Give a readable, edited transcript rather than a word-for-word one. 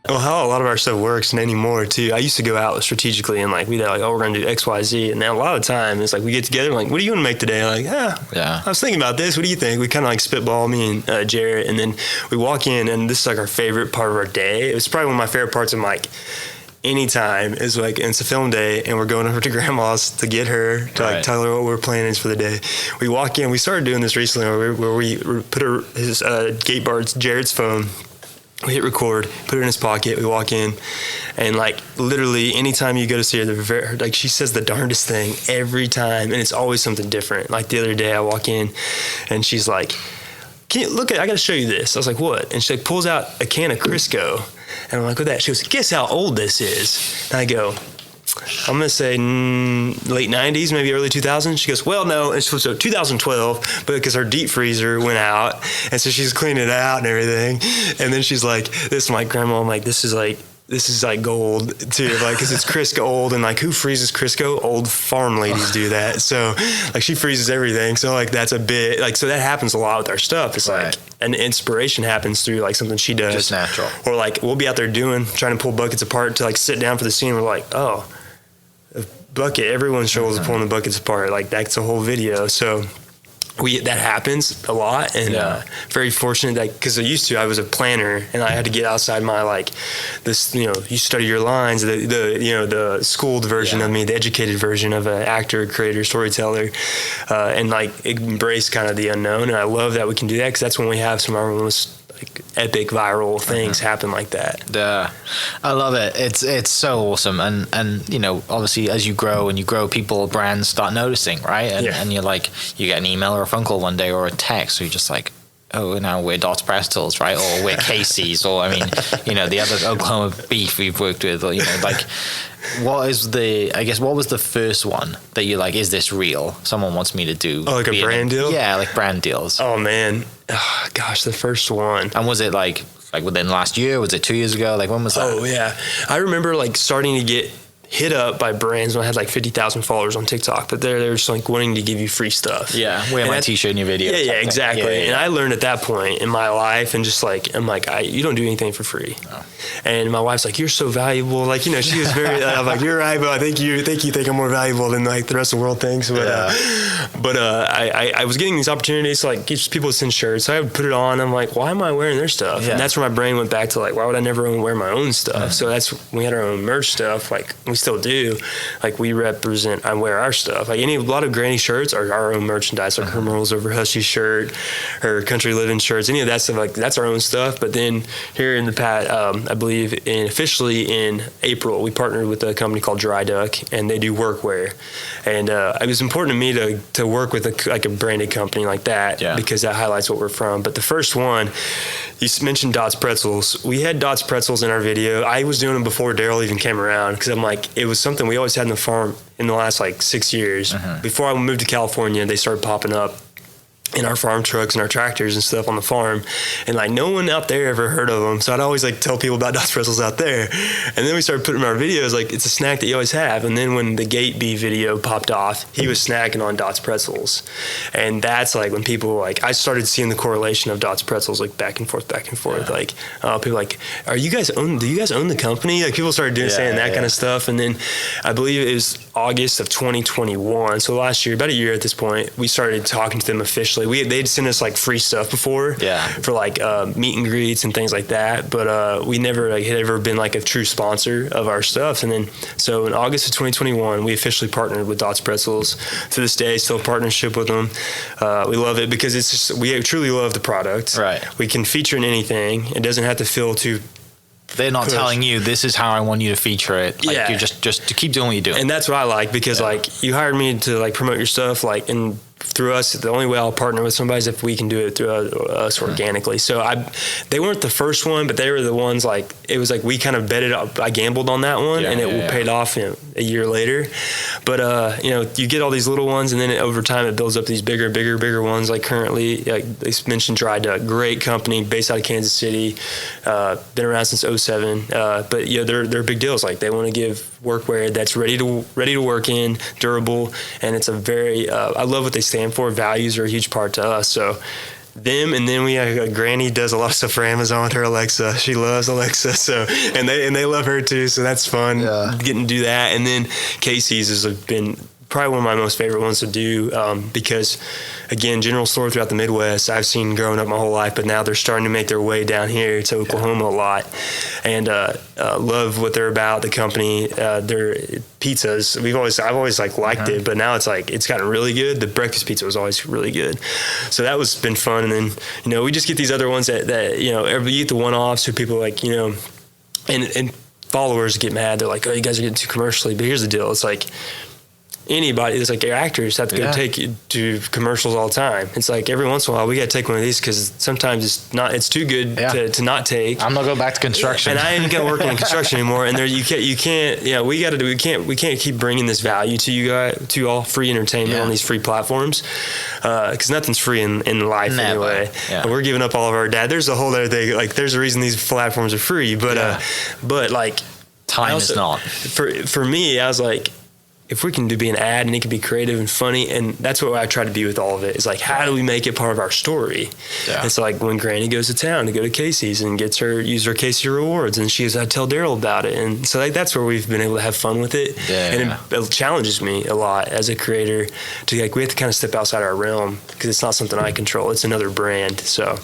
Well, how a lot of our stuff works and anymore too. I used to go out strategically and like we'd like, oh, we're gonna do X, Y, Z, and now a lot of the time it's like we get together and like, what do you want to make today? Like, I was thinking about this. What do you think? We kind of like spitball, me and Jarrett, and then we walk in, and this is like our favorite part of our day. It was probably one of my favorite parts of like anytime is like it's a film day and we're going over to grandma's to get her to like tell her what we're planning for the day. We walk in. We started doing this recently where we put his gate bars, Jarrett's phone. We hit record, put it in his pocket. We walk in, and like literally anytime you go to see her, like she says the darndest thing every time, and it's always something different. Like the other day, I walk in, and she's like, "Can you look at? I got to show you this." I was like, "What?" And she like pulls out a can of Crisco, and I'm like, "What that?" She goes, "Guess how old this is?" And I go, I'm going to say late 90s, maybe early 2000s. She goes, well, no. And so 2012, but because her deep freezer went out. And so she's cleaning it out and everything. And then she's like, this is my grandma. I'm like, this is like gold too, like, because it's Crisco old, and like who freezes Crisco? Old farm ladies do that. So like she freezes everything. So like that's a bit like, so that happens a lot with our stuff. It's like an inspiration happens through like something she does. Just natural. Or like we'll be out there trying to pull buckets apart to like sit down for the scene. We're like, oh, a bucket. Everyone struggles with pulling the buckets apart. Like that's a whole video. So that happens a lot, and very fortunate that because I was a planner and I had to get outside my like this, you study your lines, the schooled version of me, the educated version of an actor, creator, storyteller, and like embrace kind of the unknown. And I love that we can do that because that's when we have some of our most like epic viral things happen like that. Yeah, I love it. It's so awesome, and obviously as you grow, people, brands start noticing, right? And you're like, you get an email or a phone call one day or a text, so you're just like, oh, now we're Dots Pretzels, right? Or we're Casey's, or I mean, the other Oklahoma beef we've worked with, or like. What was the first one that you're like, is this real? Someone wants me to do. Oh, like a brand deal? Yeah, like brand deals. Oh, man. Oh, gosh, the first one. And was it like within last year? Was it 2 years ago? Like when was that? Oh, yeah. I remember like starting to get hit up by brands when I had like 50,000 followers on TikTok, but they're just like wanting to give you free stuff. Yeah, wear my t-shirt in your video. Yeah, exactly. Yeah. And I learned at that point in my life, and just like I'm like, you don't do anything for free. Oh. And my wife's like, you're so valuable. Like she was very. I'm like, you're right, but I think you think I'm more valuable than like the rest of the world thinks. But I was getting these opportunities to like get people to send shirts. So I would put it on. I'm like, why am I wearing their stuff? Yeah. And that's where my brain went back to like, why would I never wear my own stuff? So that's when we had our own merch stuff. Like we still do. Like we represent, I wear our stuff. Like a lot of granny shirts are our own merchandise, like her Merles Over Hushy shirt, her Country Living shirts, any of that stuff. Like that's our own stuff. But then here in the past, I believe officially in April, we partnered with a company called Dry Duck, and they do workwear. And it was important to me to work with a branded company like that because that highlights what we're from. But the first one, you mentioned Dots Pretzels. We had Dots Pretzels in our video. I was doing them before Darrell even came around because I'm like, it was something we always had in the farm in the last like 6 years. Before I moved to California, they started popping up in our farm trucks and our tractors and stuff on the farm, and like no one out there ever heard of them. So I'd always like tell people about Dots Pretzels out there, and then we started putting in our videos like it's a snack that you always have. And then when the Gate B video popped off, he was snacking on Dots Pretzels, and that's like when people like I started seeing the correlation of Dots Pretzels like back and forth. Like people like, do you guys own the company? Like people started saying that kind of stuff. And then I believe it was August of 2021, so last year, about a year at this point, we started talking to them officially. They'd sent us like free stuff before for like meet and greets and things like that, but we never had ever been like a true sponsor of our stuff. And then so in August of 2021, we officially partnered with Dots Pretzels. To this day, still a partnership with them. We love it because it's just, we truly love the product. Right. We can feature in anything. It doesn't have to feel too. They're not telling you this is how I want you to feature it. Like you're just to keep doing what you do. And that's what I like because like you hired me to like promote your stuff, like, and through us, the only way I'll partner with somebody is if we can do it through us organically. So they weren't the first one, but they were the ones like, it was like we kind of betted up. I gambled on that one and it paid off a year later. But, you get all these little ones, and then over time it builds up these bigger ones. Like currently, like they mentioned Dry Duck, great company based out of Kansas City, been around since 2007. But they're big deals. Like they want to give workwear that's ready to work in, durable, and it's a very I love what they stand for. Values are a huge part to us. So them, and then we have Granny does a lot of stuff for Amazon with her Alexa. She loves Alexa, so and they love her too. So that's fun getting to do that. And then Casey's has been probably one of my most favorite ones to do because, again, general store throughout the Midwest I've seen growing up my whole life, but now they're starting to make their way down here to Oklahoma a lot, and love what they're about. The company, their pizzas, I've always liked it, but now it's gotten really good. The breakfast pizza was always really good, so that was been fun. And then we just get these other ones that you get the one-offs who people and followers get mad. They're like, oh, you guys are getting too commercially. But here's the deal: it's like anybody, it's like your actors have to go take you to commercials all the time. It's like every once in a while we got to take one of these because sometimes it's too good to not take. I'm gonna go back to construction, and I ain't got working in construction anymore. And we can't keep bringing this value to you guys, to all free entertainment on these free platforms, because nothing's free in life anyway. Yeah. And we're giving up all of our data. There's a whole other thing. Like there's a reason these platforms are free, but like time is not. For me, I was like, if we can be an ad and it can be creative and funny, and that's what I try to be with all of it, is like, how do we make it part of our story? Yeah. It's like when Granny goes to town to go to Casey's and use her Casey rewards, and I tell Darrell about it. And so that's where we've been able to have fun with it. Yeah, and it challenges me a lot as a creator to we have to kind of step outside our realm because it's not something I control. It's another brand. So.